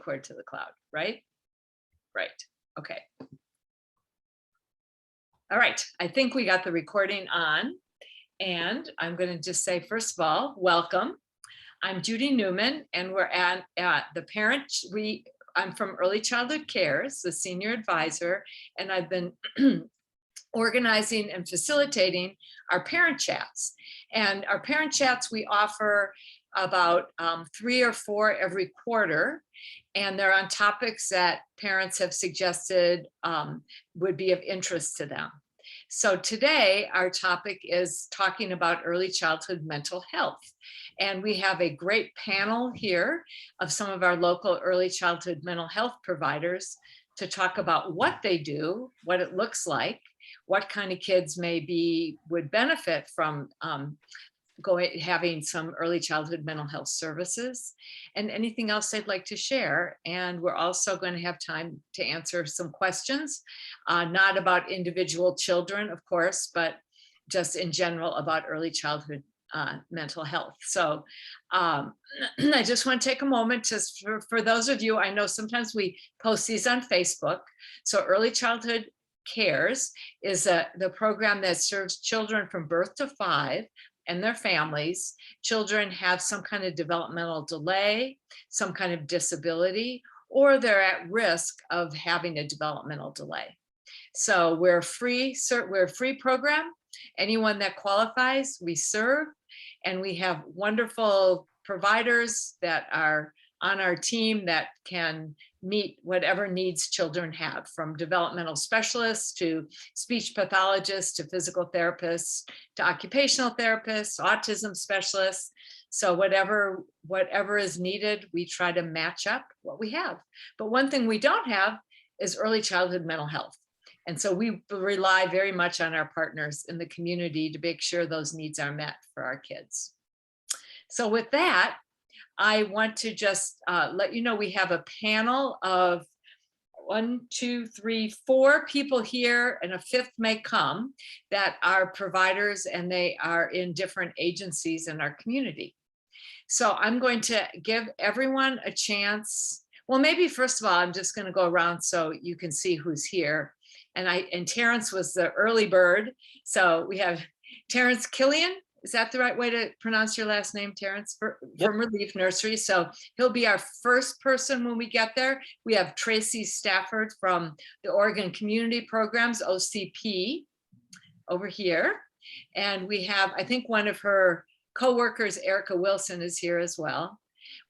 record to the cloud, right? Right. Okay. All right. I think we got the recording on. And I'm going to just say, first of all, welcome. I'm Judy Newman, and we're at the parent. I'm from Early Childhood Cares, the senior advisor, and I've been organizing and facilitating our parent chats. And our parent chats, we offer about 3 or 4 every quarter, and they're on topics that parents have suggested would be of interest to them. So today our topic is talking about early childhood mental health. And we have a great panel here of some of our local early childhood mental health providers to talk about what they do, what it looks like, what kind of kids would benefit from having some early childhood mental health services, and anything else they'd like to share. And we're also going to have time to answer some questions, not about individual children, of course, but just in general about early childhood mental health. So I just want to take a moment just for those of you, I know sometimes we post these on Facebook. So Early Childhood Cares is the program that serves children from birth to 5 and their families. Children have some kind of developmental delay, some kind of disability, or they're at risk of having a developmental delay. So we're a free program. Anyone that qualifies, we serve, and we have wonderful providers that are on our team that can meet whatever needs children have, from developmental specialists to speech pathologists to physical therapists to occupational therapists, autism specialists. So whatever is needed, we try to match up what we have. But one thing we don't have is early childhood mental health. And so we rely very much on our partners in the community to make sure those needs are met for our kids. So with that, I want to just let you know we have a panel of 1, 2, 3, 4 people here, and a 5th may come, that are providers, and they are in different agencies in our community. So I'm going to give everyone a chance. Well, maybe first of all, I'm just going to go around so you can see who's here. And Terrence was the early bird. So we have Terrence Killian. Is that the right way to pronounce your last name, Terrence? From Relief Nursery. So he'll be our first person when we get there. We have Tracy Stafford from the Oregon Community Programs, OCP, over here. And we have, I think one of her co-workers, Erica Wilson, is here as well.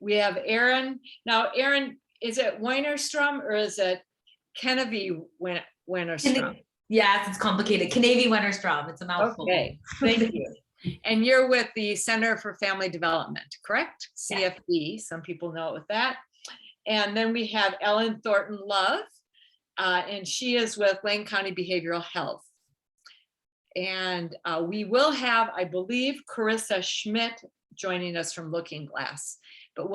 We have Aaron. Now, Aaron, is it Weinerstrom or is it Kennedy Weinerstrom? Yes, it's complicated. Kennedy Weinerstrom. It's a mouthful. Okay, thank you. And you're with the Center for Family Development, correct? CFD, some people know it with that. And then we have Ellen Thornton Love, and she is with Lane County Behavioral Health. And we will have, I believe, Carissa Schmidt joining us from Looking Glass. But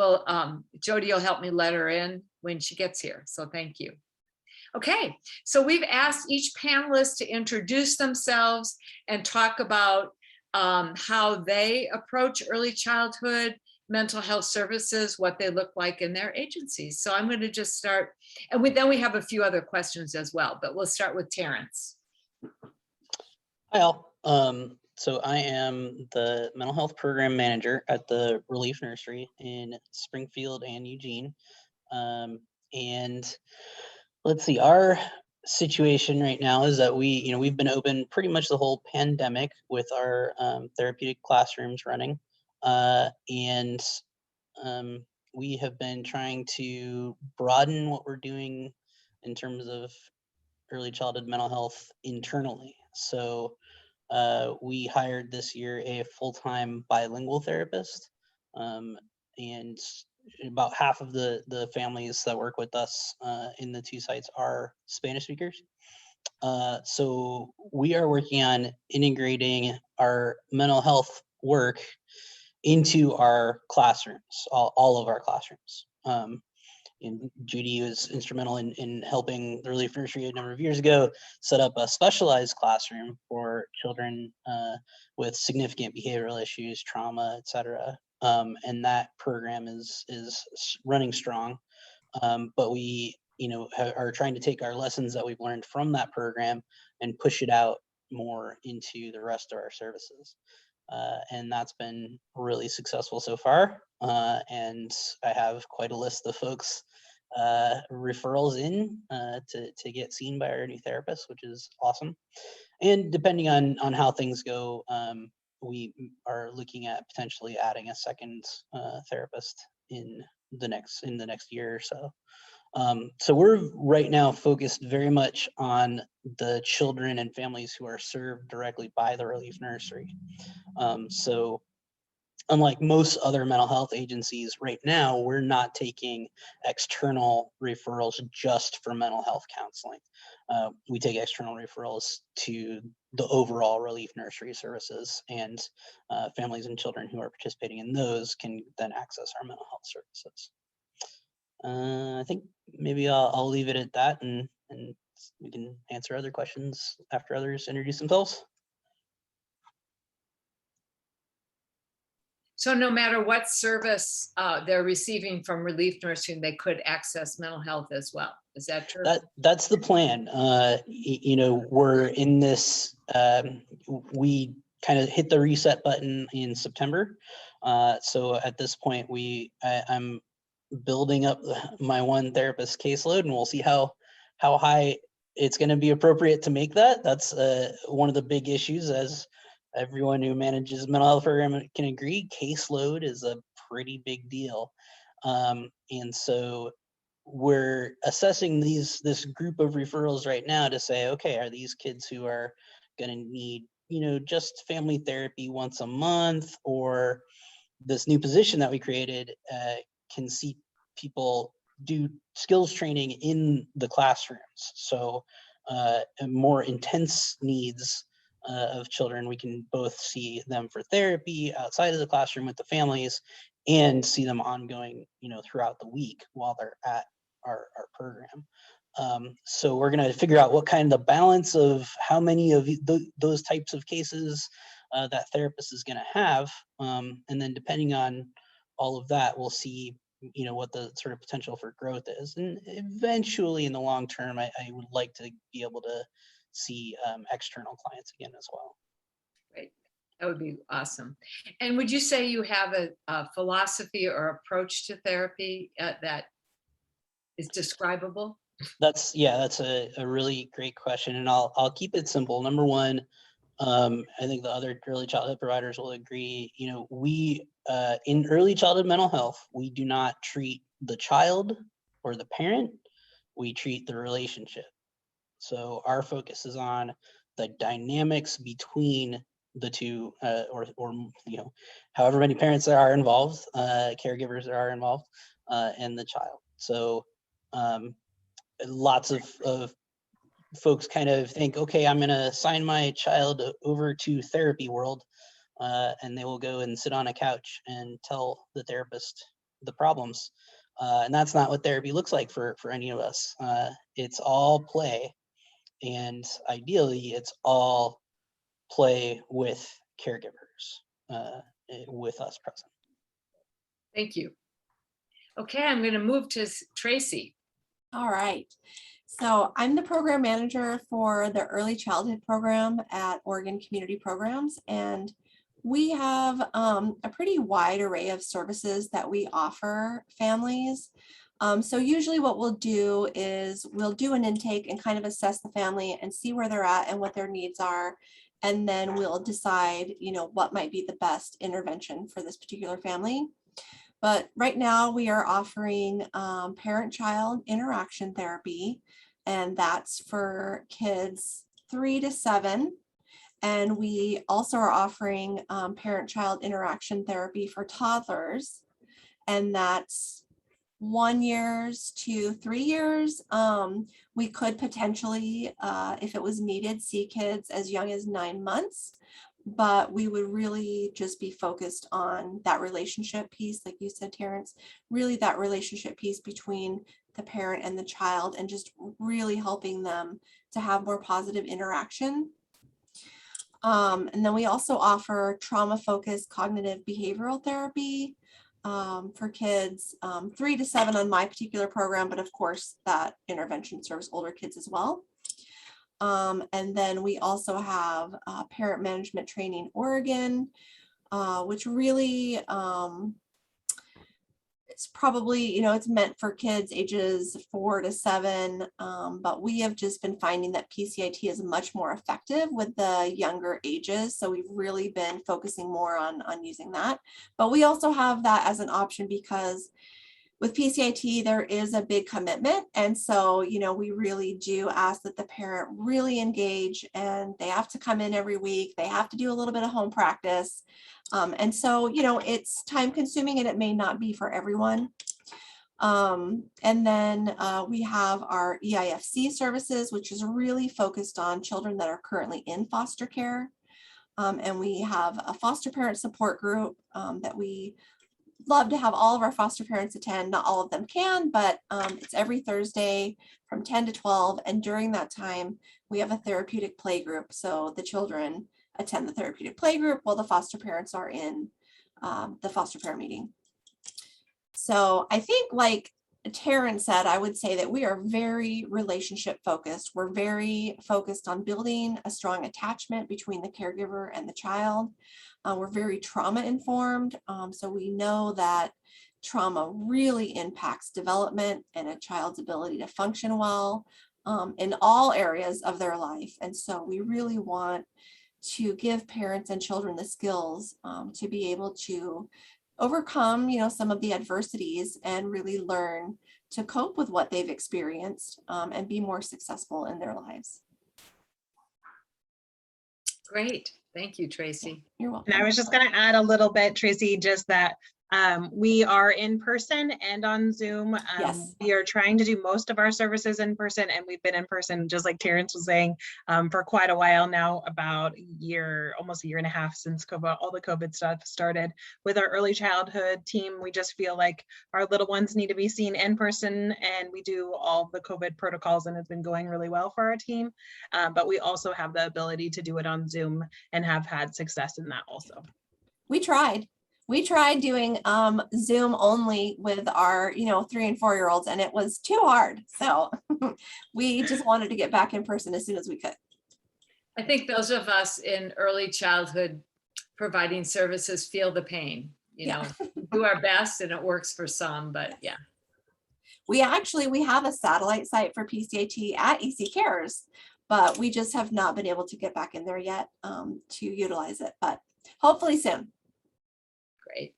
Jody will help me let her in when she gets here, so thank you. Okay, so we've asked each panelist to introduce themselves and talk about how they approach early childhood mental health services, what they look like in their agencies. So I'm going to just start, and then we have a few other questions as well, but we'll start with Terrence. Hi all. So I am the mental health program manager at the Relief Nursery in Springfield and Eugene. And let's see, our situation right now is that we've been open pretty much the whole pandemic with our therapeutic classrooms running, and we have been trying to broaden what we're doing in terms of early childhood mental health internally. So we hired this year a full-time bilingual therapist, and about half of the families that work with us in the 2 sites are Spanish speakers. So we are working on integrating our mental health work into our classrooms, all of our classrooms. And Judy was instrumental in helping the Relief Nursery a number of years ago set up a specialized classroom for children with significant behavioral issues, trauma, etc. And that program is running strong. But we, are trying to take our lessons that we've learned from that program and push it out more into the rest of our services. And that's been really successful so far. And I have quite a list of folks referrals in to get seen by our new therapist, which is awesome. And depending on how things go, we are looking at potentially adding a second therapist in the next year or so. So we're right now focused very much on the children and families who are served directly by the Relief Nursery. So unlike most other mental health agencies right now, we're not taking external referrals just for mental health counseling. We take external referrals to the overall Relief Nursery services, and families and children who are participating in those can then access our mental health services. I think maybe I'll leave it at that, and we can answer other questions after others introduce themselves. So no matter what service they're receiving from Relief Nursing, they could access mental health as well. Is that true? That's the plan. We're in this, we kind of hit the reset button in September. So at this point, I'm building up my one therapist caseload, and we'll see how high it's going to be appropriate to make that. That's one of the big issues, as everyone who manages mental health program can agree. Caseload is a pretty big deal, and so we're assessing this group of referrals right now to say, okay, are these kids who are going to need just family therapy once a month, or this new position that we created can see people do skills training in the classrooms. So more intense needs of children, we can both see them for therapy outside of the classroom with the families, and see them ongoing, throughout the week while they're at our program. So we're going to figure out what kind of balance of how many of those types of cases that therapist is going to have. And then depending on all of that, we'll see, what the sort of potential for growth is. And eventually in the long term, I would like to be able to see external clients again as well. Right. That would be awesome. And would you say you have a philosophy or approach to therapy that is describable? That's a really great question, and I'll keep it simple. Number one, I think the other early childhood providers will agree. We in early childhood mental health, we do not treat the child or the parent. We treat the relationship. So our focus is on the dynamics between the two, or however many parents there are involved, caregivers there are involved, and the child. So lots of folks kind of think, okay, I'm going to sign my child over to therapy world, and they will go and sit on a couch and tell the therapist the problems. And that's not what therapy looks like for any of us. It's all play. And ideally, it's all play with caregivers, with us present. Thank you. Okay, I'm going to move to Tracy. All right. So I'm the program manager for the early childhood program at Oregon Community Programs, and we have a pretty wide array of services that we offer families. So usually what we'll do is we'll do an intake and kind of assess the family and see where they're at and what their needs are. And then we'll decide, what might be the best intervention for this particular family. But right now we are offering parent-child interaction therapy, and that's for kids 3 to 7. And we also are offering parent-child interaction therapy for toddlers, and that's 1 year to 3 years. We could potentially, if it was needed, see kids as young as 9 months, but we would really just be focused on that relationship piece, like you said, Terrence, really that relationship piece between the parent and the child, and just really helping them to have more positive interaction. And then we also offer trauma-focused cognitive behavioral therapy. for kids 3 to 7 on my particular program, but of course that intervention serves older kids as well. And then we also have Parent Management Training Oregon, which really it's probably, it's meant for kids ages 4 to 7, but we have just been finding that PCIT is much more effective with the younger ages. So we've really been focusing more on using that. But we also have that as an option because with PCIT, there is a big commitment. And so, we really do ask that the parent really engage, and they have to come in every week. They have to do a little bit of home practice. And so, it's time consuming and it may not be for everyone. And then we have our EIFC services, which is really focused on children that are currently in foster care. And we have a foster parent support group that we love to have all of our foster parents attend. Not all of them can, but it's every Thursday from 10 to 12. And during that time, we have a therapeutic play group. So the children attend the therapeutic play group while the foster parents are in the foster parent meeting. So I think, like Taryn said, I would say that we are very relationship focused. We're very focused on building a strong attachment between the caregiver and the child. We're very trauma informed. So we know that trauma really impacts development and a child's ability to function well in all areas of their life. And so we really want to give parents and children the skills to be able to overcome, some of the adversities and really learn to cope with what they've experienced and be more successful in their lives. Great. Thank you, Tracy. You're welcome. And I was just going to add a little bit, Tracy, just that we are in person and on Zoom. Yes. We are trying to do most of our services in person, and we've been in person, just like Terrence was saying, for quite a while now, about a year, almost a year and a half since COVID, all the COVID stuff started. With our early childhood team, we just feel like our little ones need to be seen in person, and we do all the COVID protocols, and it's been going really well for our team. But we also have the ability to do it on Zoom and have had success in that also. We tried doing Zoom only with our 3 and 4 year olds, and it was too hard. So we just wanted to get back in person as soon as we could. I think those of us in early childhood providing services feel the pain, do our best, and it works for some, but yeah. We have a satellite site for PCIT at EC Cares, but we just have not been able to get back in there yet to utilize it, but hopefully soon. Great.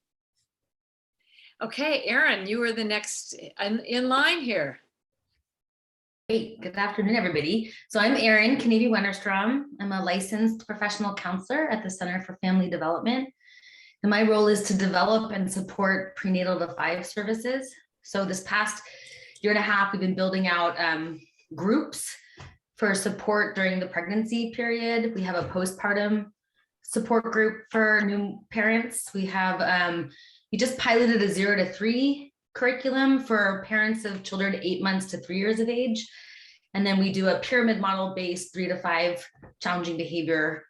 Okay, Erin, you were the next in line here. Great. Good afternoon, everybody. So I'm Erin Kennedy-Wennerstrom. I'm a licensed professional counselor at the Center for Family Development. And my role is to develop and support prenatal to 5 services. So this past year and a half, we've been building out groups for support during the pregnancy period. We have a postpartum support group for new parents. We have, we just piloted a 0 to 3 curriculum for parents of children 8 months to 3 years of age. And then we do a pyramid model based 3 to 5 challenging behavior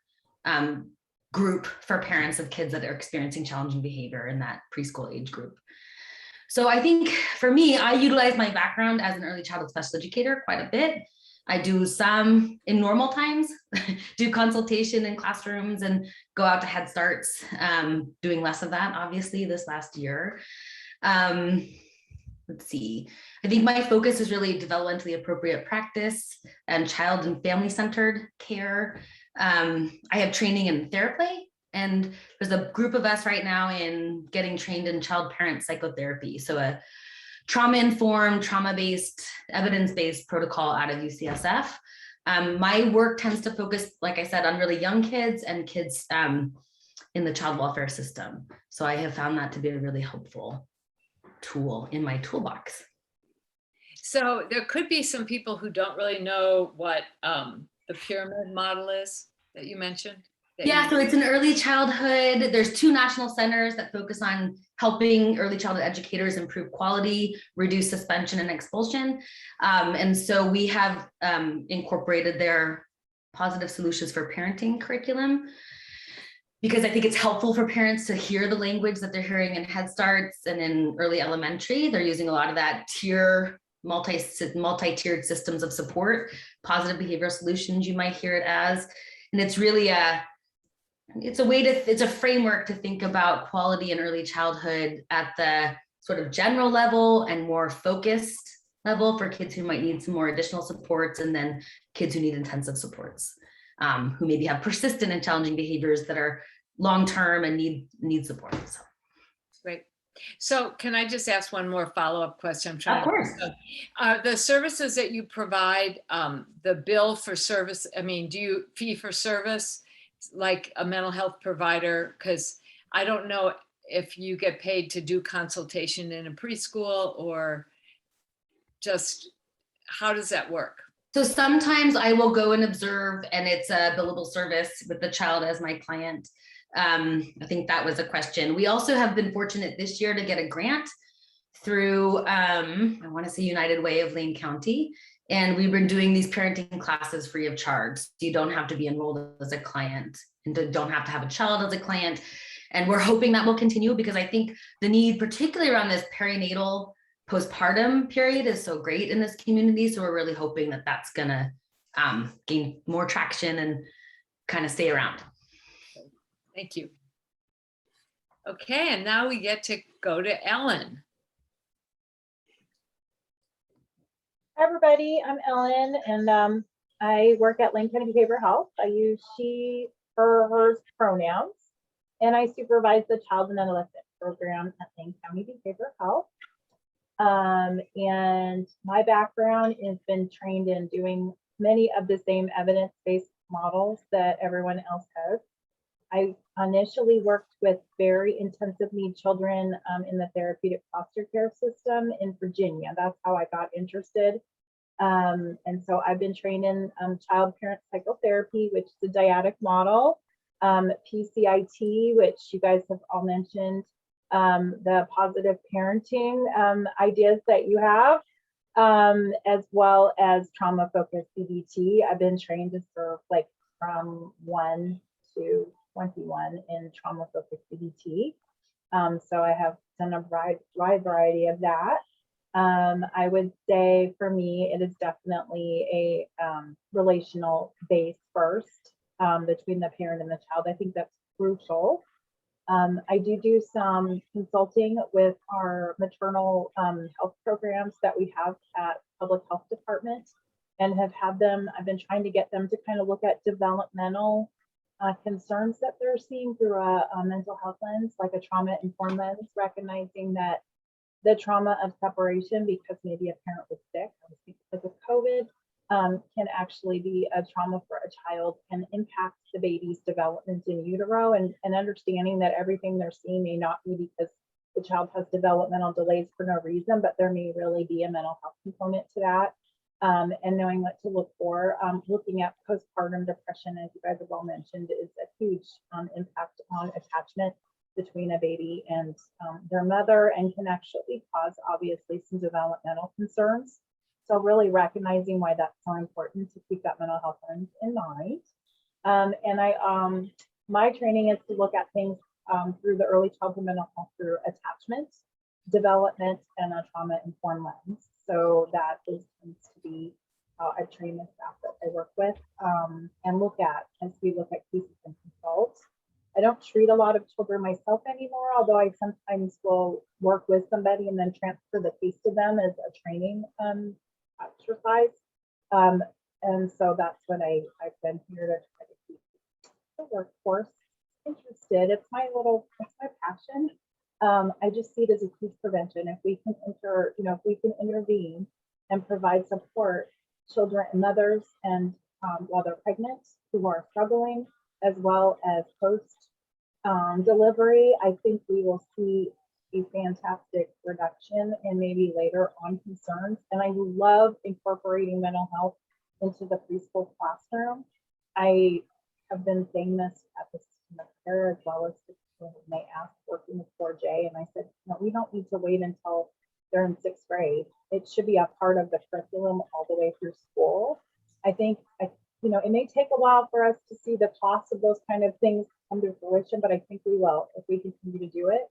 group for parents of kids that are experiencing challenging behavior in that preschool age group. So I think for me, I utilize my background as an early childhood special educator quite a bit. I do some in normal times, do consultation in classrooms and go out to Head Starts, doing less of that, obviously, this last year. Let's see. I think my focus is really developmentally appropriate practice and child and family-centered care. I have training in TheraPlay, and there's a group of us right now in getting trained in child-parent psychotherapy. So a trauma-informed, trauma-based, evidence-based protocol out of UCSF. My work tends to focus, like I said, on really young kids and kids in the child welfare system. So I have found that to be a really helpful tool in my toolbox. So there could be some people who don't really know what the pyramid model is that you mentioned. Yeah, so it's an early childhood. There's 2 national centers that focus on helping early childhood educators improve quality, reduce suspension and expulsion. And so we have incorporated their positive solutions for parenting curriculum. because I think it's helpful for parents to hear the language that they're hearing in Head Starts and in early elementary. They're using a lot of that multi-tiered systems of support, positive behavioral solutions, you might hear it as. And it's really it's a framework to think about quality in early childhood at the sort of general level and more focused level for kids who might need some more additional supports, and then kids who need intensive supports, who maybe have persistent and challenging behaviors that are long-term and need support. So. Great. So can I just ask one more follow-up question? I'm trying Of course. The services that you provide, the bill for service, I mean, do you fee for service like a mental health provider? Because I don't know if you get paid to do consultation in a preschool, or just how does that work? So sometimes I will go and observe, and it's a billable service with the child as my client. I think that was a question. We also have been fortunate this year to get a grant through, I want to say United Way of Lane County. And we've been doing these parenting classes free of charge. So you don't have to be enrolled as a client and don't have to have a child as a client. And we're hoping that will continue, because I think the need, particularly around this perinatal postpartum period, is so great in this community. So we're really hoping that that's gonna gain more traction and kind of stay around. Thank you. Okay, and now we get to go to Ellen. Hi, everybody. I'm Ellen, and I work at Lane County Behavioral Health. I use she, her, hers pronouns, and I supervise the child and adolescent program at Lane County Behavioral Health. And my background has been trained in doing many of the same evidence-based models that everyone else has. I initially worked with very intensive need children in the therapeutic foster care system in Virginia. That's how I got interested. And so I've been trained in child parent psychotherapy, which is a dyadic model, PCIT, which you guys have all mentioned, the positive parenting ideas that you have, as well as trauma-focused CBT. I've been trained to serve like from 1 to 21 in trauma-focused CBT. So I have done a wide variety of that. I would say for me, it is definitely a relational base first between the parent and the child. I think that's crucial. I do some consulting with our maternal health programs that we have at public health department, and I've been trying to get them to kind of look at developmental concerns that they're seeing through a mental health lens, like a trauma-informed lens, recognizing that the trauma of separation, because maybe a parent was sick, because of COVID, can actually be a trauma for a child and impact the baby's development in utero, and understanding that everything they're seeing may not be because the child has developmental delays for no reason, but there may really be a mental health component to that. And knowing what to look for. Looking at postpartum depression, as you guys have all mentioned, is a huge impact on attachment between a baby and their mother, and can actually cause, obviously, some developmental concerns. So really recognizing why that's so important to keep that mental health in mind. And my training is to look at things through the early childhood mental health, through attachment, development, and a trauma-informed lens. So that tends to be how I train the staff that I work with and look at as we look at cases and consult. I don't treat a lot of children myself anymore, although I sometimes will work with somebody and then transfer the case to them as a training exercise. And so that's what I've been here to try to keep the workforce interested. It's my passion. I just see it as a huge prevention. If we can if we can intervene and provide support, children and mothers, and while they're pregnant, who are struggling, as well as post delivery, I think we will see a fantastic reduction and maybe later on concerns. And I love incorporating mental health into the preschool classroom. I have been saying this at the system of care, as well as when they asked working with 4J, and I said, no, we don't need to wait until they're in 6th grade. It should be a part of the curriculum all the way through school. I think, it may take a while for us to see the cost of those kind of things come to fruition, but I think we will if we continue to do it.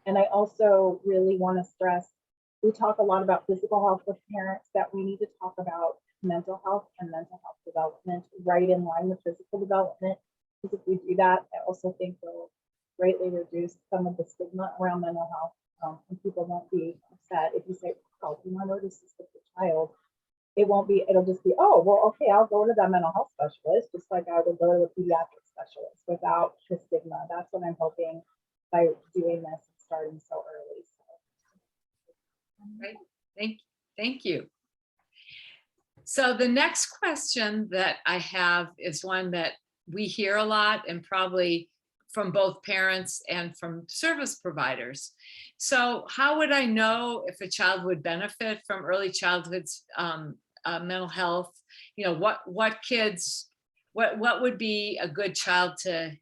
And I also really want to stress, we talk a lot about physical health with parents, that we need to talk about mental health and mental health development right in line with physical development. Because if we do that, I also think we'll greatly reduce some of the stigma around mental health. And people won't be upset if you say, oh, you want to notice this with your child. It won't be, it'll just be, oh, well, okay, I'll go to that mental health specialist, just like I would go to a pediatric specialist without the stigma. That's what I'm hoping by doing this and starting so early. Right. Thank you. So the next question that I have is one that we hear a lot, and probably from both parents and from service providers. So how would I know if a child would benefit from early childhood mental health? You know, what would be a good child to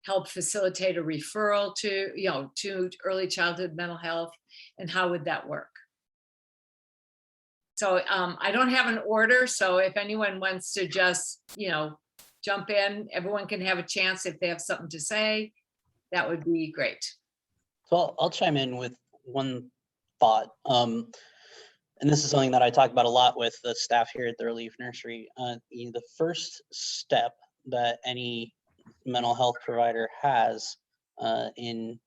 help facilitate a referral to, you know, to early childhood mental health, and how would that work? So I don't have an order, so if anyone wants to just, you know, jump in, everyone can have a chance if they have something to say. That would be great. So I'll chime in with one thought. And this is something that I talk about a lot with the staff here at the Relief Nursery. The first step that any mental health provider has in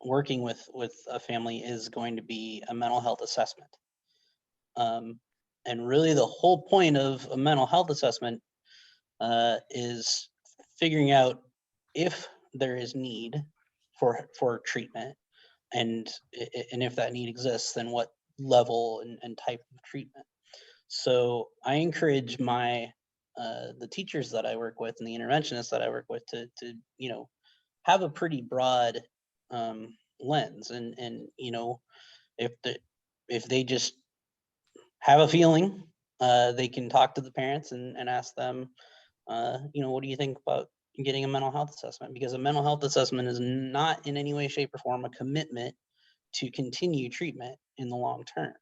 working with a family is going to be a mental health assessment. And really the whole point of a mental health assessment is figuring out if there is need for treatment, and if that need exists, then what level and type of treatment. So I encourage my the teachers that I work with and the interventionists that I work with to you know, have a pretty broad lens, and you know, if they just have a feeling, they can talk to the parents and ask them, you know, what do you think about getting a mental health assessment? Because a mental health assessment is not in any way, shape, or form a commitment to continue treatment in the long term.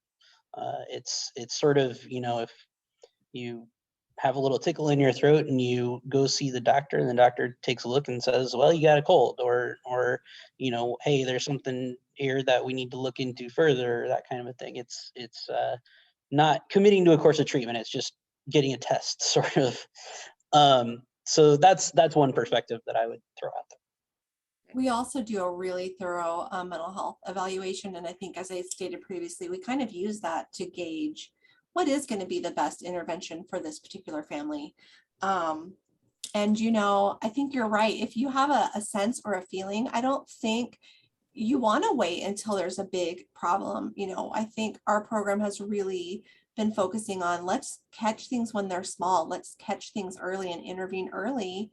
It's sort of, you know, if you have a little tickle in your throat and you go see the doctor, and the doctor takes a look and says, well, you got a cold, or you know, hey, there's something here that we need to look into further, that kind of a thing. It's not committing to a course of treatment. It's just getting a test, sort of. So that's one perspective that I would throw out there. We also do a really thorough mental health evaluation. And I think, as I stated previously, we kind of use that to gauge what is going to be the best intervention for this particular family. And, you know, I think you're right. If you have a sense or a feeling, I don't think you want to wait until there's a big problem. You know, I think our program has really been focusing on, let's catch things when they're small. Let's catch things early and intervene early.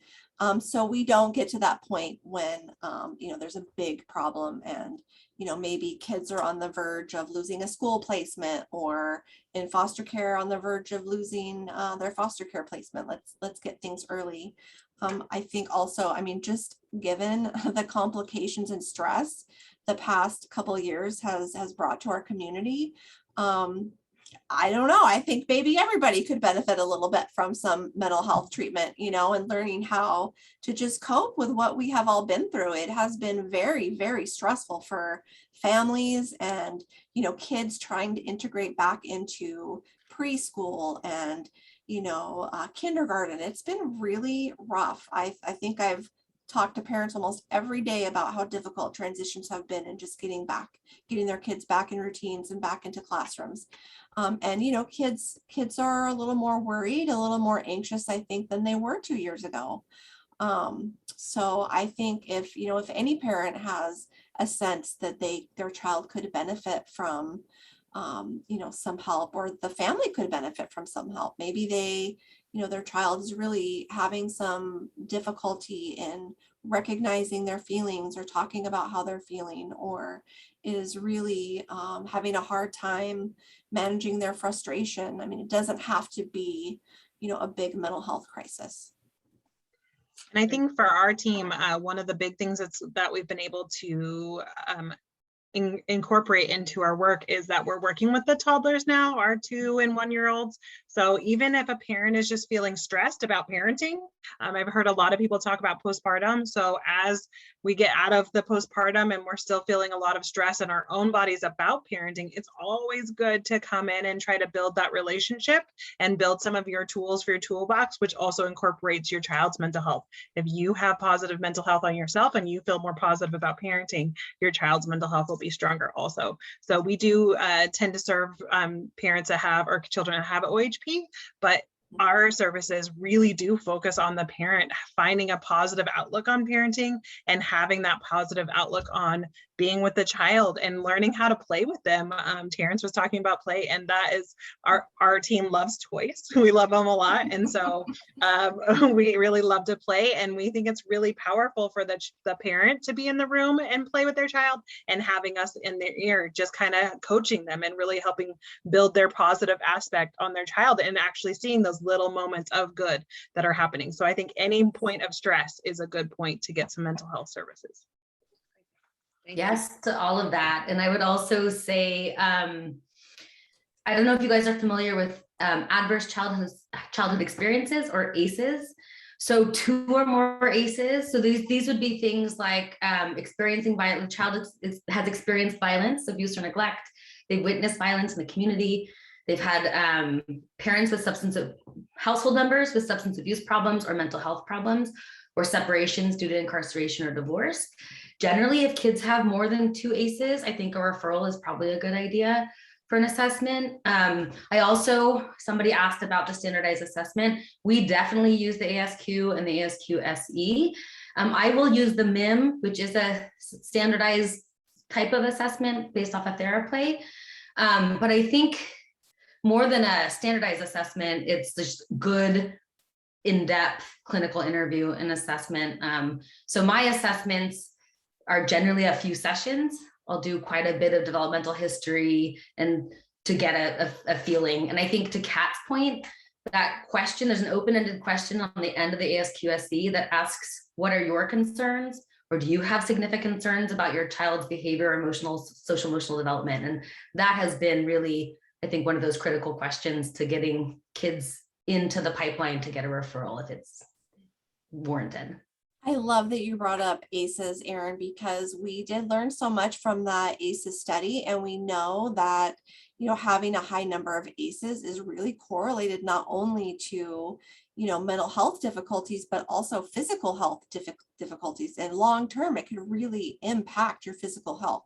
So we don't get to that point when, you know, there's a big problem, and, you know, maybe kids are on the verge of losing a school placement, or in foster care on the verge of losing their foster care placement. Let's get things early. I think also, I mean, just given the complications and stress the past couple of years has brought to our community, I don't know. I think maybe everybody could benefit a little bit from some mental health treatment, you know, and learning how to just cope with what we have all been through. It has been very, very stressful for families and, you know, kids trying to integrate back into preschool and, you know, kindergarten. It's been really rough. I think I've talked to parents almost every day about how difficult transitions have been, and just getting their kids back in routines and back into classrooms. And, you know, kids are a little more worried, a little more anxious, I think, than they were 2 years ago. So I think if any parent has a sense that their child could benefit from, you know, some help, or the family could benefit from some help, maybe their child is really having some difficulty in recognizing their feelings or talking about how they're feeling, or is really having a hard time managing their frustration. I mean, it doesn't have to be, you know, a big mental health crisis. And I think for our team, one of the big things that we've been able to incorporate into our work is that we're working with the toddlers now, our 2 and 1 year olds. So even if a parent is just feeling stressed about parenting, I've heard a lot of people talk about postpartum. So as we get out of the postpartum and we're still feeling a lot of stress in our own bodies about parenting, it's always good to come in and try to build that relationship and build some of your tools for your toolbox, which also incorporates your child's mental health. If you have positive mental health on yourself and you feel more positive about parenting, your child's mental health will be stronger also. So we do tend to serve parents that have, or children that have OHP, but our services really do focus on the parent finding a positive outlook on parenting and having that positive outlook on being with the child and learning how to play with them. Terrence was talking about play, and that is our team loves toys. We love them a lot. And so we really love to play, and we think it's really powerful for the parent to be in the room and play with their child, and having us in their ear, just kind of coaching them and really helping build their positive aspect on their child and actually seeing those little moments of good that are happening. So I think any point of stress is a good point to get some mental health services. Thank you. Yes, to all of that. And I would also say, I don't know if you guys are familiar with adverse childhood experiences, or ACEs. So 2 or more ACEs. So these would be things like experiencing violence. The child has experienced violence, abuse, or neglect. They've witnessed violence in the community. They've had parents with household members with substance abuse problems or mental health problems, or separations due to incarceration or divorce. Generally, if kids have more than 2 ACEs, I think a referral is probably a good idea for an assessment. Somebody asked about the standardized assessment. We definitely use the ASQ and the ASQ SE. I will use the MIM, which is a standardized type of assessment based off of TheraPlay. But I think more than a standardized assessment, it's just good in-depth clinical interview and assessment. So my assessments are generally a few sessions. I'll do quite a bit of developmental history and to get a feeling. And I think to Kat's point, that question, there's an open-ended question on the end of the ASQSE that asks, what are your concerns? Or do you have significant concerns about your child's behavior, social emotional development? And that has been really, I think, one of those critical questions to getting kids into the pipeline to get a referral if it's warranted. I love that you brought up ACEs, Erin, because we did learn so much from that ACEs study. And we know that, having a high number of ACEs is really correlated not only to, mental health difficulties, but also physical health difficulties. And long-term, it could really impact your physical health.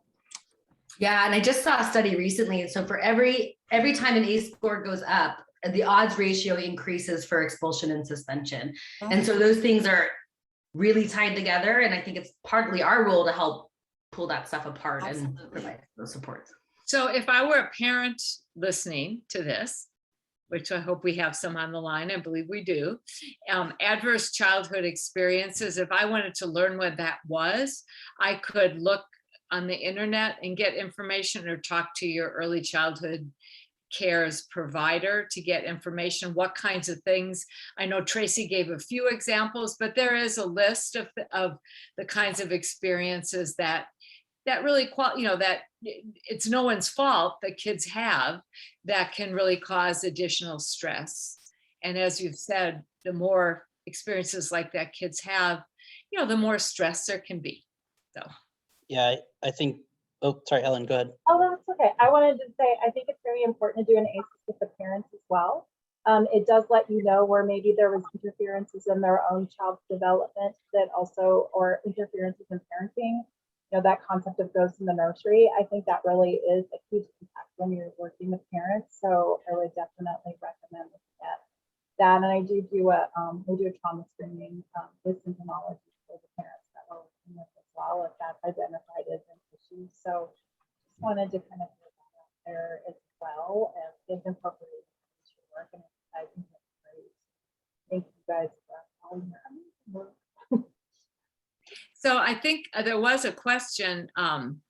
Yeah, and I just saw a study recently. So for every time an ACE score goes up, the odds ratio increases for expulsion and suspension. And so those things are really tied together. And I think it's partly our role to help pull that stuff apart. Absolutely. And provide those supports. So if I were a parent listening to this, which I hope we have some on the line, I believe we do, adverse childhood experiences, if I wanted to learn what that was, I could look on the internet and get information, or talk to your early childhood cares provider to get information. What kinds of things? I know Tracy gave a few examples, but there is a list of the kinds of experiences that really, that it's no one's fault that kids have, that can really cause additional stress. And as you've said, the more experiences like that kids have, the more stress there can be. So. Yeah, I think, oh, sorry, Ellen, go ahead. Oh, that's okay. I wanted to say, I think it's very important to do an ACEs with the parents as well. It does let you know where maybe there was interferences in their own child's development that also, or interferences in parenting, that concept of ghosts in the nursery. I think that really is a huge impact when you're working with parents. So I would definitely recommend looking at that. And I do we do a trauma screening with symptomology for the parents that we're working with as well, if that's identified as an issue. So just wanted to kind of put that out there as well, and it's incorporated into your work, and I think that's great. Thank you guys for all your amazing work. So I think there was a question from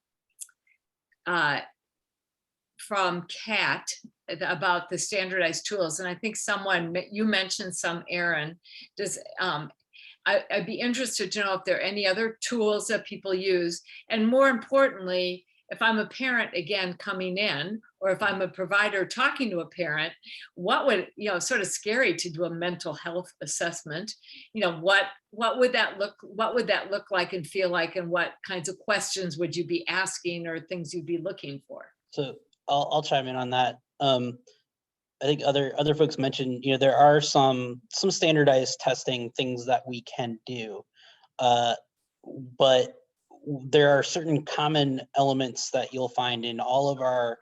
Kat about the standardized tools. And I think you mentioned some, Erin. I'd be interested to know if there are any other tools that people use. And more importantly, if I'm a parent again coming in, or if I'm a provider talking to a parent, what would, sort of scary to do a mental health assessment. What would that look like and feel like, and what kinds of questions would you be asking or things you'd be looking for? So I'll chime in on that. I think other folks mentioned, there are some standardized testing things that we can do, but there are certain common elements that you'll find in all of our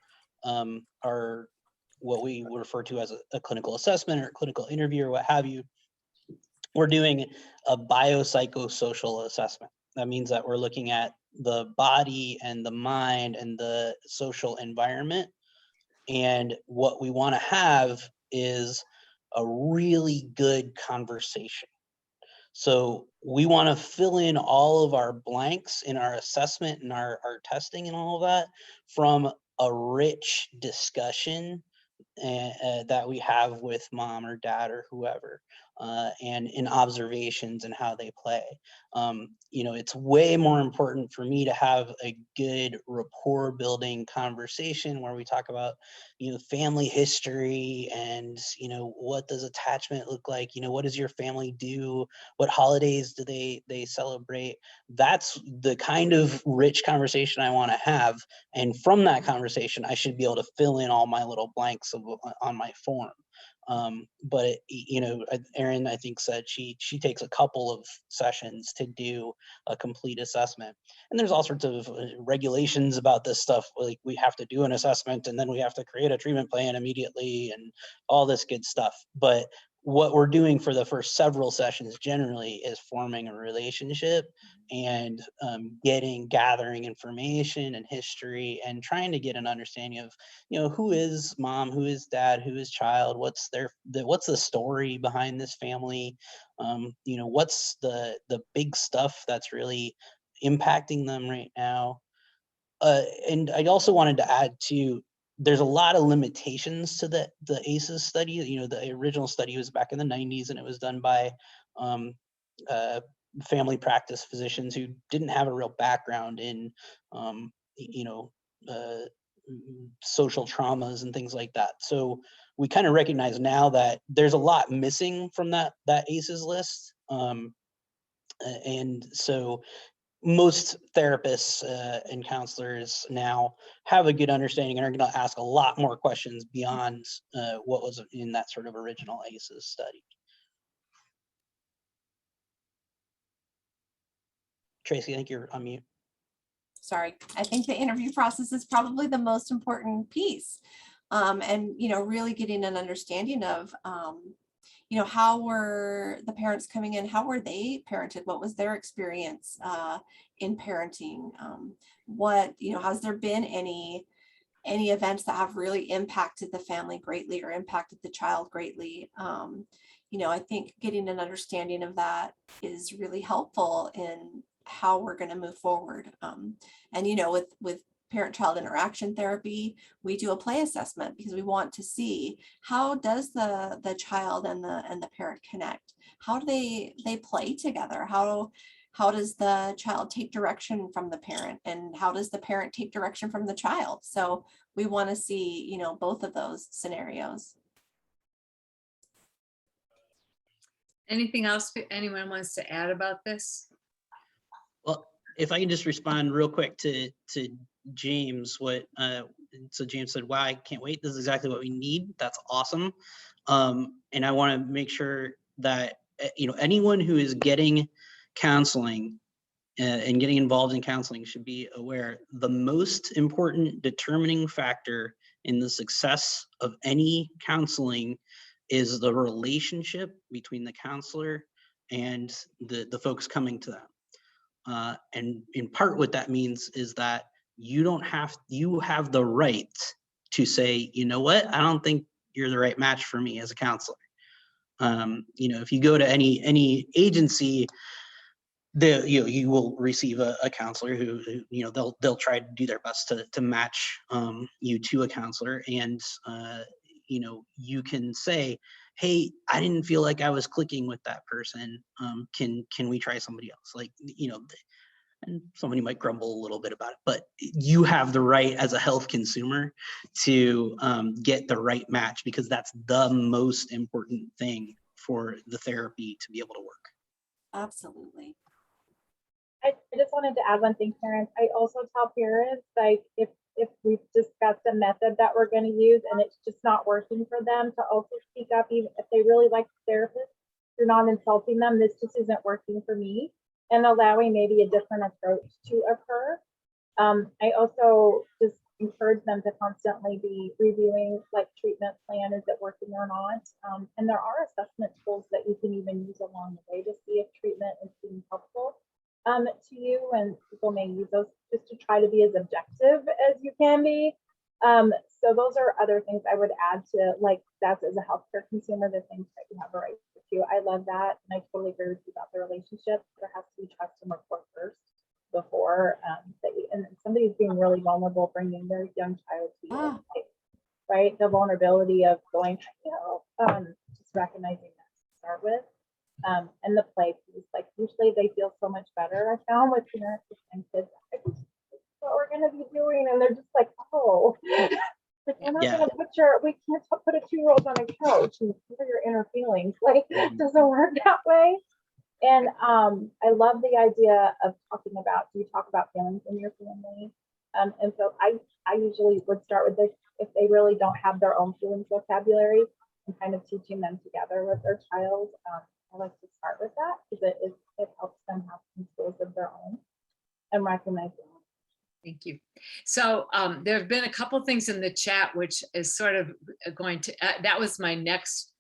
what we would refer to as a clinical assessment or clinical interview or what have you. We're doing a biopsychosocial assessment. That means that we're looking at the body and the mind and the social environment. And what we want to have is a really good conversation. So we want to fill in all of our blanks in our assessment and our testing and all of that from a rich discussion that we have with mom or dad or whoever, and in observations and how they play. It's way more important for me to have a good rapport building conversation where we talk about, family history and, what does attachment look like? What does your family do? What holidays do they celebrate? That's the kind of rich conversation I want to have. And from that conversation, I should be able to fill in all my little blanks on my form. But Erin, I think, said she takes a couple of sessions to do a complete assessment. And there's all sorts of regulations about this stuff. Like, we have to do an assessment and then we have to create a treatment plan immediately and all this good stuff. But what we're doing for the first several sessions generally is forming a relationship and gathering information and history and trying to get an understanding of, who is mom, who is dad, who is child, what's the story behind this family, what's the big stuff that's really impacting them right now. And I also wanted to add too, there's a lot of limitations to the ACEs study. The original study was back in the 90s and it was done by family practice physicians who didn't have a real background in, social traumas and things like that. So we kind of recognize now that there's a lot missing from that ACEs list. And so most therapists and counselors now have a good understanding and are going to ask a lot more questions beyond what was in that sort of original ACEs study. Tracy, I think you're on mute. Sorry, I think the interview process is probably the most important piece. And, really getting an understanding of, how were the parents coming in? How were they parented? What was their experience in parenting? Has there been any events that have really impacted the family greatly or impacted the child greatly? I think getting an understanding of that is really helpful in how we're going to move forward. And with parent-child interaction therapy, we do a play assessment because we want to see how does the child and the parent connect. How do they play together? How does the child take direction from the parent, and how does the parent take direction from the child? So we want to see, both of those scenarios. Anything else anyone wants to add about this? Well, if I can just respond real quick to James, so James said, wow, I can't wait. This is exactly what we need. That's awesome. And I want to make sure that, anyone who is getting counseling and getting involved in counseling should be aware the most important determining factor in the success of any counseling is the relationship between the counselor and the folks coming to them. And in part what that means is that you have the right to say, you know what, I don't think you're the right match for me as a counselor. If you go to any agency, you will receive a counselor who they'll try to do their best to match you to a counselor, and you can say, hey, I didn't feel like I was clicking with that person. Can we try somebody else? Like, and somebody might grumble a little bit about it, but you have the right as a health consumer to get the right match, because that's the most important thing for the therapy to be able to work. Absolutely. I just wanted to add one thing, parents. I also tell parents, like, if we've discussed a method that we're going to use and it's just not working for them, to also speak up, even if they really like the therapist. You're not insulting them. This just isn't working for me, and allowing maybe a different approach to occur. I also just encourage them to constantly be reviewing, like, treatment plan, is it working or not? And there are assessment tools that you can even use along the way to see if treatment is being helpful to you, and people may use those just to try to be as objective as you can be. So those are other things I would add to, like, that's as a healthcare consumer, the things that you have a right to. I love that, and I totally agree with you about the relationship. There has to be trust and rapport first before and somebody's being really vulnerable, bringing their young child to you, right? The vulnerability of going, just recognizing that to start with. And the play piece, like, usually they feel so much better. I found with parents and kids, what we're going to be doing, and they're just like, oh, like, we're not going to we can't put a 2-year-old on a couch and hear your inner feelings. Like, it doesn't work that way. And I love the idea of talking about, do you talk about feelings in your family? And so I usually would start with this, if they really don't have their own feelings vocabulary, and kind of teaching them together with their child. I like to start with that because it helps them have some skills of their own and recognize them. Thank you. So there have been a couple things in the chat, which is sort of going to, that was my next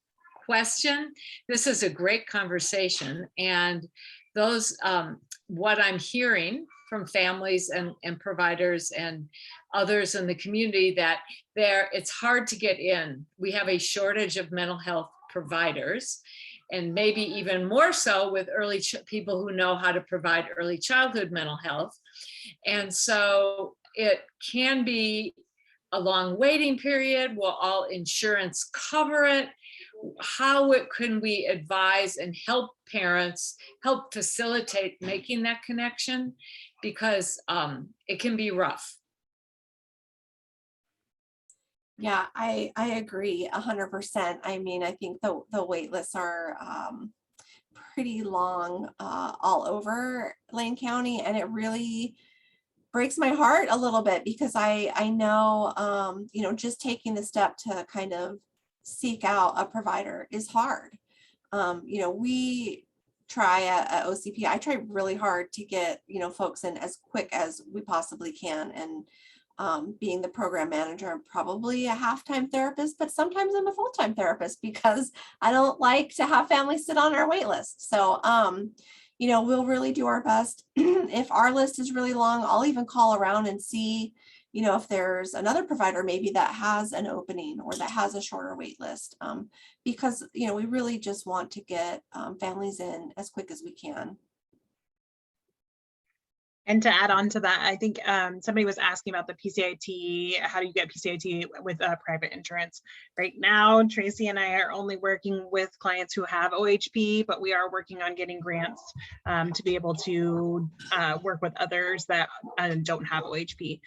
question. This is a great conversation, and those, what I'm hearing from families and providers and others in the community, that it's hard to get in. We have a shortage of mental health providers, and maybe even more so with people who know how to provide early childhood mental health. And so it can be a long waiting period. Will all insurance cover it? How can we advise and help parents, help facilitate making that connection? Because it can be rough. Yeah, I agree 100%. I mean, I think the wait lists are pretty long all over Lane County, and it really breaks my heart a little bit, because I know, you know, just taking the step to kind of seek out a provider is hard. You know, we try at OCP, I try really hard to get, you know, folks in as quick as we possibly can. And being the program manager, I'm probably a half-time therapist, but sometimes I'm a full-time therapist because I don't like to have families sit on our wait list. So, you know, we'll really do our best. If our list is really long, I'll even call around and see, you know, if there's another provider maybe that has an opening or that has a shorter wait list, because, you know, we really just want to get families in as quick as we can. And to add on to that, I think somebody was asking about the PCIT. How do you get PCIT with private insurance? Right now, Tracy and I are only working with clients who have OHP, but we are working on getting grants to be able to work with others that don't have OHP.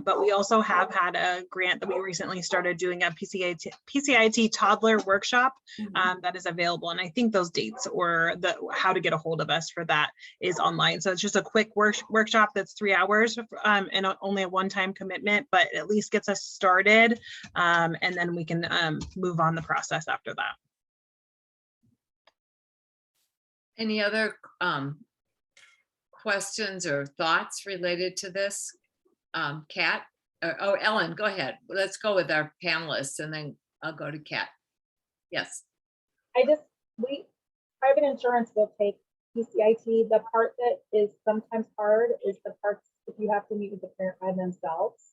But we also have had a grant that we recently started doing, a PCIT toddler workshop that is available. And I think those dates or how to get a hold of us for that is online. So it's just a quick workshop that's 3 hours and only a one-time commitment, but at least gets us started, and then we can move on the process after that. Any other questions or thoughts related to this? Kat? Oh, Ellen, go ahead. Let's go with our panelists and then I'll go to Kat. Yes. Private insurance will take PCIT. The part that is sometimes hard is the parts if you have to meet with the parent by themselves,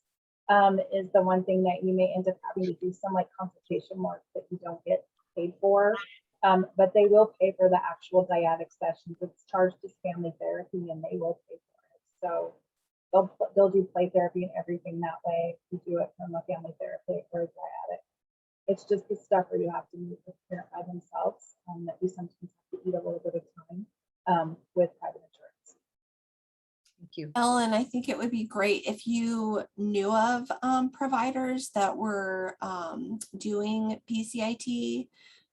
is the one thing that you may end up having to do some like consultation work that you don't get paid for. But they will pay for the actual dyadic sessions. It's charged as family therapy and they will pay for it. So they'll do play therapy and everything that way. You do it from a family therapy or a dyadic. It's just the stuff where you have to meet with the parent by themselves that you sometimes have to eat a little bit of time with private insurance. Thank Thank you. Ellen, I think it would be great if you knew of providers that were doing PCIT,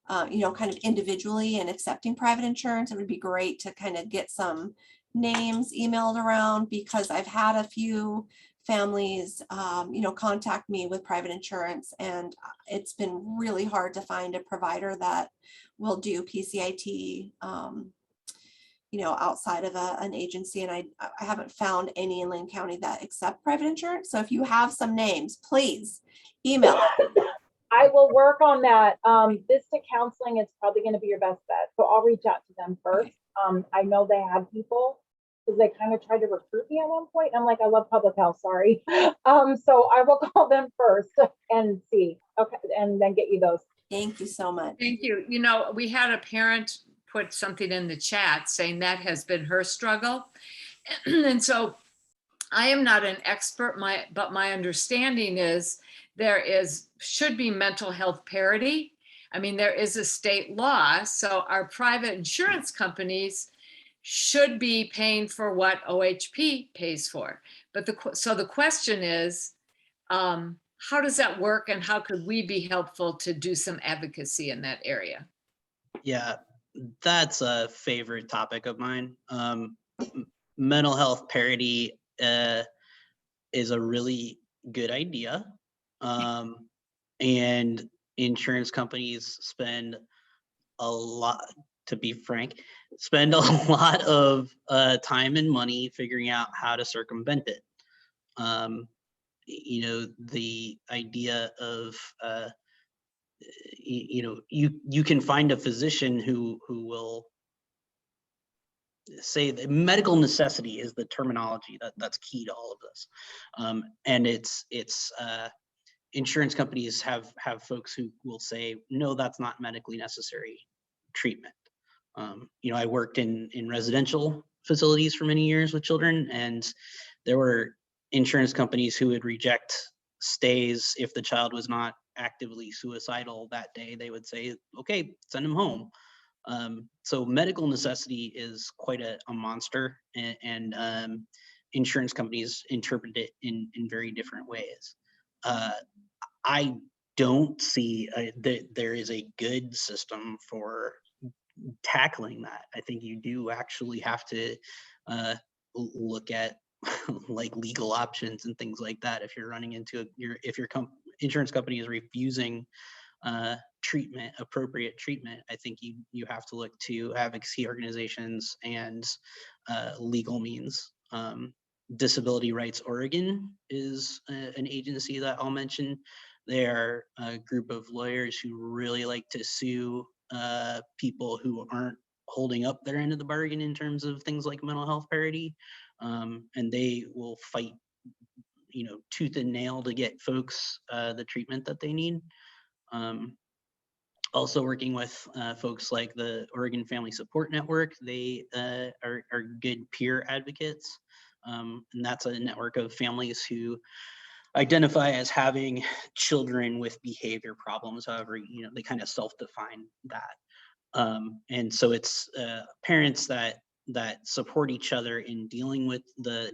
kind of individually and accepting private insurance. It would be great to kind of get some names emailed around, because I've had a few families, contact me with private insurance, and it's been really hard to find a provider that will do PCIT, outside of an agency. And I haven't found any in Lane County that accept private insurance. So if you have some names, please email. I will work on that. Vista Counseling is probably going to be your best bet. So I'll reach out to them first. Okay. I know they have people because they kind of tried to recruit me at one point. I'm like, I love public health, sorry. So I will call them first and see. Okay. And then get you those. Thank you so much. Thank you. We had a parent put something in the chat saying that has been her struggle. And so I am not an expert, but my understanding is should be mental health parity. I mean, there is a state law, so our private insurance companies should be paying for what OHP pays for. But the question is, how does that work, and how could we be helpful to do some advocacy in that area? Yeah, that's a favorite topic of mine. Mental health parity is a really good idea. And insurance companies spend a lot, to be frank, spend a lot of time and money figuring out how to circumvent it. The idea of you can find a physician who will say that medical necessity is the terminology that's key to all of this. And it's insurance companies have folks who will say, no, that's not medically necessary treatment. I worked in residential facilities for many years with children, and there were insurance companies who would reject stays if the child was not actively suicidal that day. They would say, okay, send them home. So medical necessity is quite a monster, and insurance companies interpret it in very different ways. I don't see that there is a good system for tackling that. I think you do actually have to look at like legal options and things like that. If you're running into if your insurance company is refusing appropriate treatment, I think you have to look to advocacy organizations and legal means. Disability Rights Oregon is an agency that I'll mention. They are a group of lawyers who really like to sue people who aren't holding up their end of the bargain in terms of things like mental health parity. And they will fight, tooth and nail to get folks the treatment that they need. Also working with folks like the Oregon Family Support Network. They are good peer advocates. And that's a network of families who identify as having children with behavior problems. However, they kind of self-define that. And so it's parents that support each other in dealing with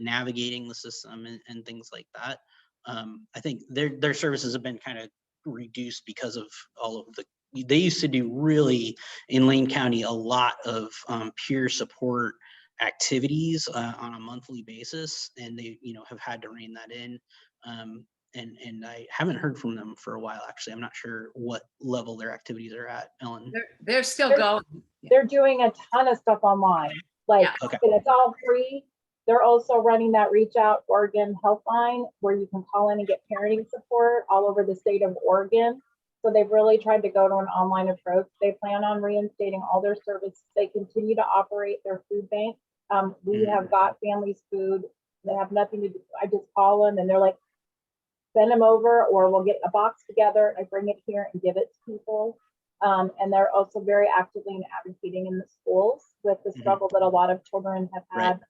navigating the system and things like that. I think their services have been kind of reduced because of all of they used to do really in Lane County a lot of peer support activities on a monthly basis, and they have had to rein that in. And I haven't heard from them for a while, actually. I'm not sure what level their activities are at, Ellen. They're still going. They're doing a ton of stuff online, and it's all free. They're also running that Reach Out Oregon helpline where you can call in and get parenting support all over the state of Oregon. So they've really tried to go to an online approach. They plan on reinstating all their services. They continue to operate their food bank. We have got families food. They have nothing to do. I just call them and they're like, send them over, or we'll get a box together. I bring it here and give it to people. And they're also very actively advocating in the schools with the struggle that a lot of children have had.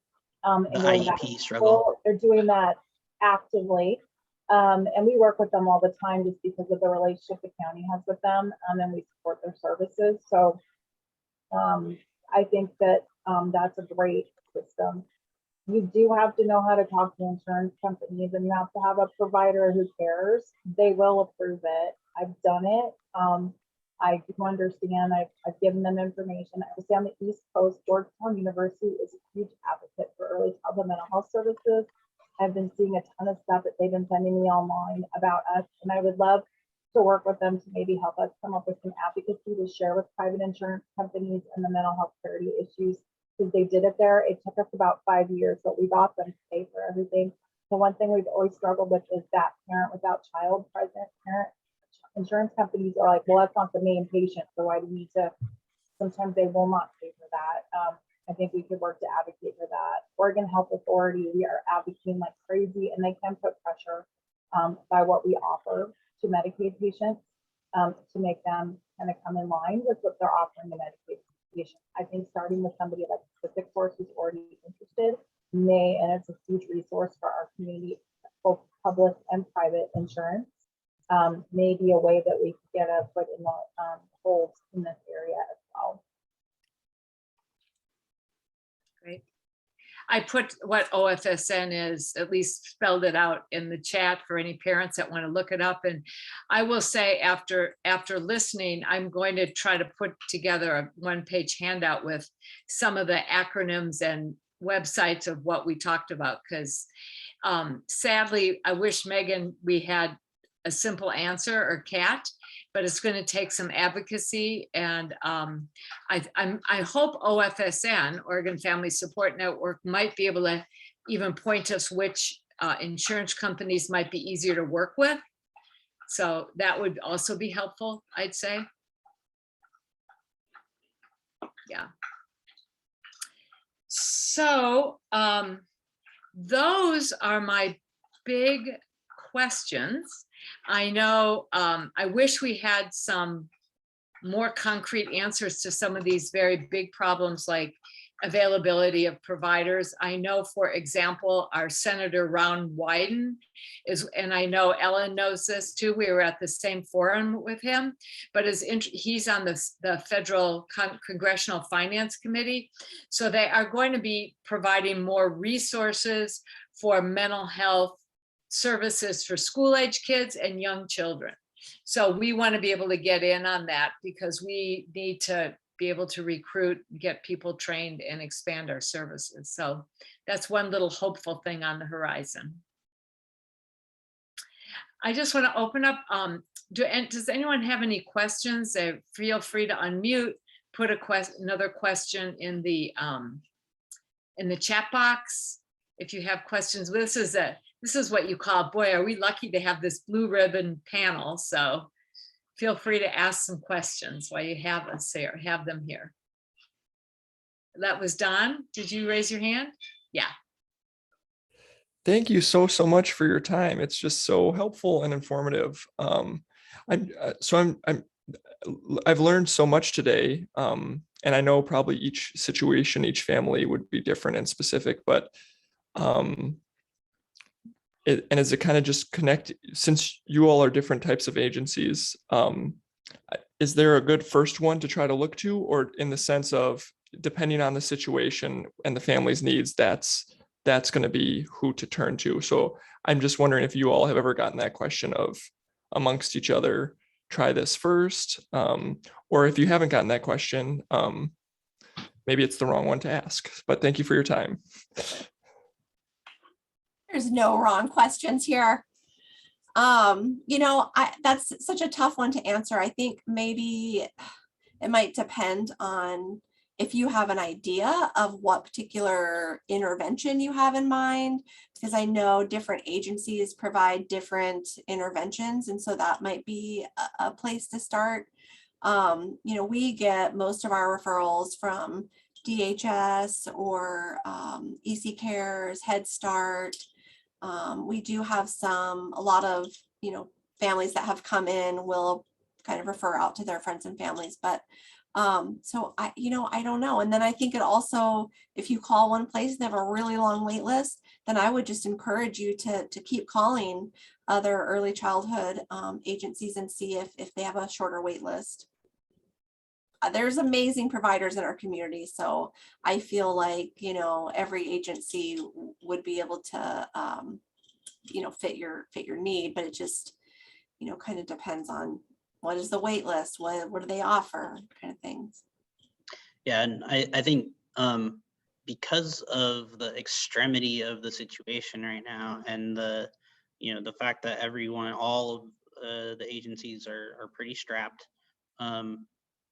The IEP struggle. They're doing that actively. And we work with them all the time just because of the relationship the county has with them, and we support their services. So I think that that's a great system. You do have to know how to talk to insurance companies, and you have to have a provider who cares. They will approve it. I've done it. I do understand. I've given them information. I was on the East Coast. Georgetown University is a huge advocate for early childhood mental health services. I've been seeing a ton of stuff that they've been sending me online about us, and I would love to work with them to maybe help us come up with some advocacy to share with private insurance companies and the mental health parity issues, because they did it there. It took us about 5 years, but we got them to pay for everything. The one thing we've always struggled with is that parent without child present parent. Insurance companies are like, well, that's not the main patient, so why do you need to? Sometimes they will not pay for that. I think we could work to advocate for that. Oregon Health Authority, we are advocating like crazy, and they can put pressure by what we offer to Medicaid patients to make them kind of come in line with what they're offering to Medicaid patients. I think starting with somebody like Pacific Source who's already interested may, and it's a huge resource for our community, both public and private insurance, may be a way that we could get a foot in the hold in this area as well. Great. I put what OFSN is, at least spelled it out in the chat for any parents that want to look it up. And I will say after listening, I'm going to try to put together a one-page handout with some of the acronyms and websites of what we talked about, because sadly, I wish, Megan, we had a simple answer, or Kat, but it's going to take some advocacy. And I hope OFSN, Oregon Family Support Network, might be able to even point us which insurance companies might be easier to work with. So that would also be helpful, I'd say. Yeah. So those are my big questions. I know I wish we had some more concrete answers to some of these very big problems, like availability of providers. I know, for example, our Senator Ron Wyden is, and I know Ellen knows this too, we were at the same forum with him, but he's on the Federal Congressional Finance Committee. So they are going to be providing more resources for mental health services for school-age kids and young children. So we want to be able to get in on that, because we need to be able to recruit, get people trained, and expand our services. So that's one little hopeful thing on the horizon. I just want to open up. Does anyone have any questions? Feel free to unmute, put another question in the chat box if you have questions. This is what you call, boy, are we lucky to have this blue ribbon panel. So feel free to ask some questions while you have us here, have them here. That was Don. Did you raise your hand? Yeah. Thank you so much for your time. It's just so helpful and informative. I've learned so much today, and I know probably each situation, each family would be different and specific, but as it kind of just connect, since you all are different types of agencies, is there a good first one to try to look to, or in the sense of, depending on the situation and the family's needs, that's going to be who to turn to? So I'm just wondering if you all have ever gotten that question of, amongst each other, try this first, or if you haven't gotten that question, maybe it's the wrong one to ask. But thank you for your time. There's no wrong questions here. That's such a tough one to answer. I think maybe it might depend on if you have an idea of what particular intervention you have in mind, because I know different agencies provide different interventions, and so that might be a place to start. We get most of our referrals from DHS or EC Cares, Head Start. We do have a lot of, families that have come in will kind of refer out to their friends and families, but so I don't know. And then I think it also, if you call one place and they have a really long wait list, then I would just encourage you to keep calling other early childhood agencies and see if they have a shorter wait list. there's amazing providers in our community. So I feel like, you know, every agency would be able to, you know, fit your need, but it just, you know, kind of depends on what is the wait list, what do they offer, kind of things. Yeah, and I think because of the extremity of the situation right now, and the the fact that all of the agencies are pretty strapped.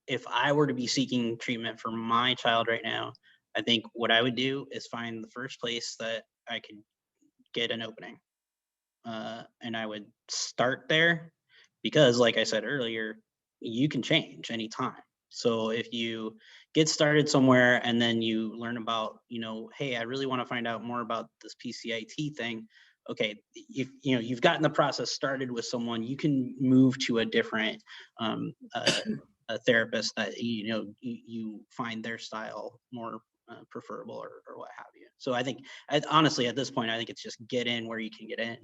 If I were to be seeking treatment for my child right now, I think what I would do is find the first place that I could get an opening, and I would start there, because, like I said earlier, you can change anytime. So if you get started somewhere and then you learn about, hey, I really want to find out more about this PCIT thing. Okay, if you've gotten the process started with someone, you can move to a different a therapist that you find their style more preferable, or what have you. So I think, honestly, at this point, I think it's just get in where you can get in.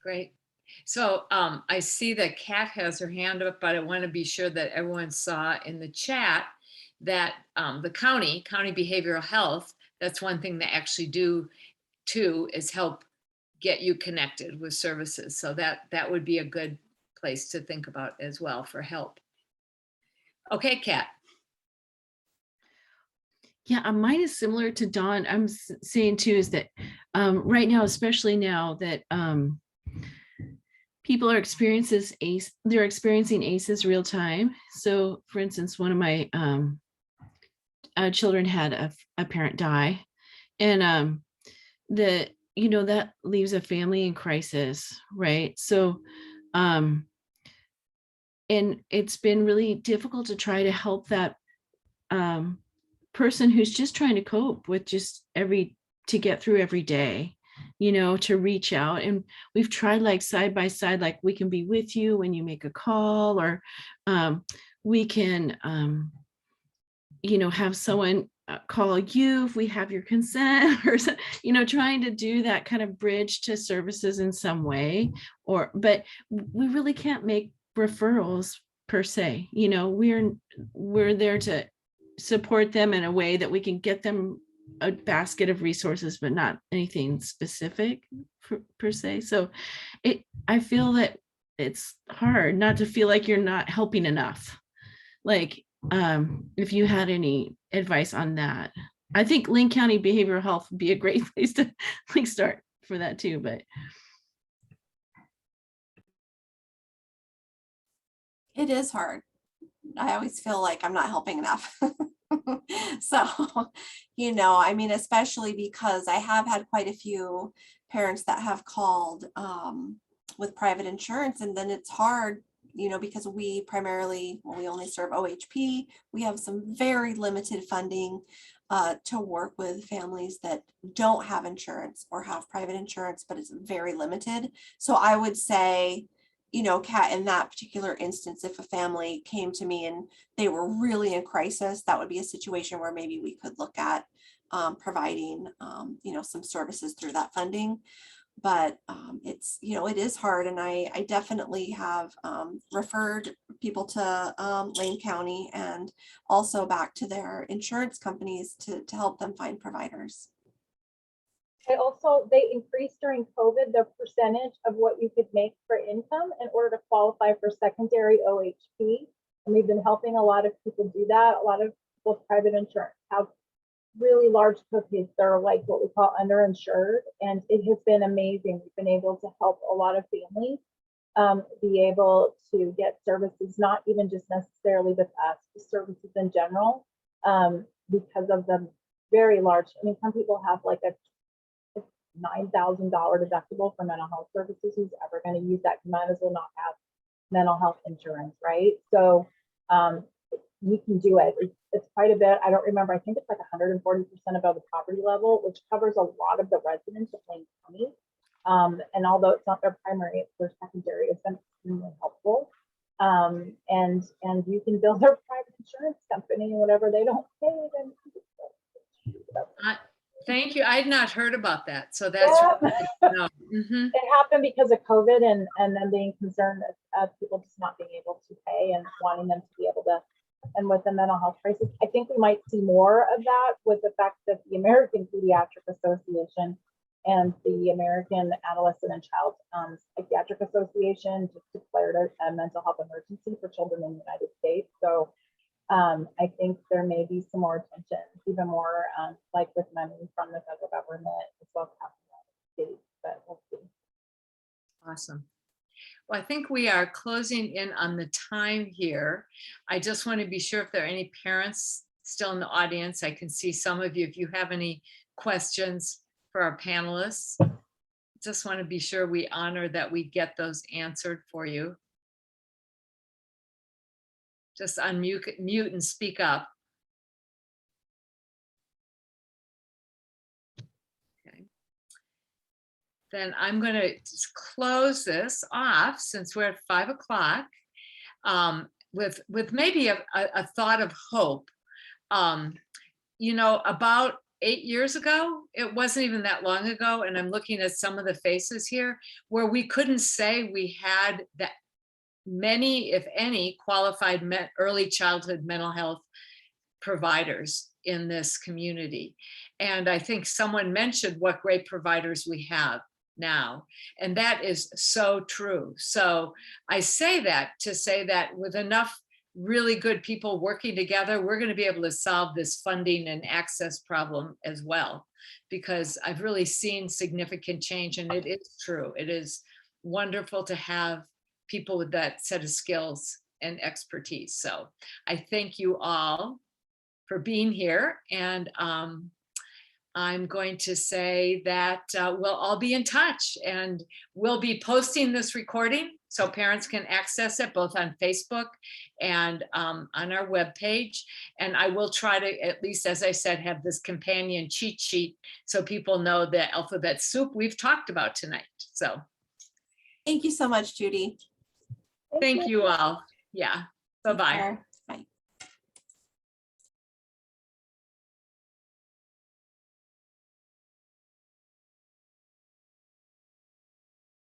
Great. So I see that Kat has her hand up, but I want to be sure that everyone saw in the chat that the county behavioral health, that's one thing they actually do too, is help get you connected with services. So that would be a good place to think about as well for help. Okay, Kat. Yeah, mine is similar to Dawn. I'm saying too is that right now, especially now that people are they're experiencing ACEs real time. So for instance, one of my children had a parent die, and that leaves a family in crisis, right? So and it's been really difficult to try to help that person who's just trying to cope with just to get through every day, to reach out. And we've tried, like, side by side, like, we can be with you when you make a call, or we can have someone call you if we have your consent, or trying to do that kind of bridge to services in some way. But we really can't make referrals per se. We're there to support them in a way that we can get them a basket of resources, but not anything specific per se. So I feel that it's hard not to feel like you're not helping enough. Like, if you had any advice on that. I think Lane County Behavioral Health would be a great place to start for that too, but It is hard. I always feel like I'm not helping enough. So, I mean, especially because I have had quite a few parents that have called with private insurance, and then it's hard, because we only serve OHP. We have some very limited funding to work with families that don't have insurance or have private insurance, but it's very limited. So I would say, Kat, in that particular instance, if a family came to me and they were really in crisis, that would be a situation where maybe we could look at providing, some services through that funding. But it's, it is hard. And I definitely have referred people to Lane County and also back to their insurance companies to help them find providers. They increased during COVID the percentage of what you could make for income in order to qualify for secondary OHP. And we've been helping a lot of people do that. A lot of people with private insurance have really large cookies. They're like what we call underinsured. And it has been amazing. We've been able to help a lot of families be able to get services, not even just necessarily with us, but services in general, because of the very large, some people have like a $9,000 deductible for mental health services. Who's ever going to use that? You might as well not have mental health insurance, right? So you can do it. It's quite a bit. I don't remember. I think it's like 140% above the poverty level, which covers a lot of the residents of Lane County. And although it's not their primary, it's their secondary. It's been extremely helpful. And you can build their private insurance company, whatever they don't pay. Then Thank you. I had not heard about that. So that's Yeah. really good to know. Mhm. It happened because of COVID and then being concerned of people just not being able to pay and wanting them to be able to, and with the mental health crisis, I think we might see more of that with the fact that the American Pediatric Association and the American Adolescent and Child Psychiatric Association just declared a mental health emergency for children in the United States. So I think there may be some more attention, even more like with money from the federal government as well as the state, but we'll see. Awesome. Well, I think we are closing in on the time here. I just want to be sure if there are any parents still in the audience. I can see some of you, if you have any questions for our panelists. Just want to be sure we honor that we get those answered for you. Just unmute, mute and speak up. Okay. Then I'm going to close this off since we're at 5 o'clock with maybe a thought of hope. You know, about 8 years ago, it wasn't even that long ago, and I'm looking at some of the faces here, where we couldn't say we had that many, if any, qualified early childhood mental health providers in this community. And I think someone mentioned what great providers we have now, and that is so true. So I say that to say that with enough really good people working together, we're going to be able to solve this funding and access problem as well, because I've really seen significant change, and it is true. It is wonderful to have people with that set of skills and expertise. So I thank you all for being here, and I'm going to say that we'll all be in touch, and we'll be posting this recording so parents can access it both on Facebook and on our webpage. And I will try to, at least as I said, have this companion cheat sheet so people know the alphabet soup we've talked about tonight. So Thank you so much, Judy. thank you all. Yeah, bye-bye. Take care.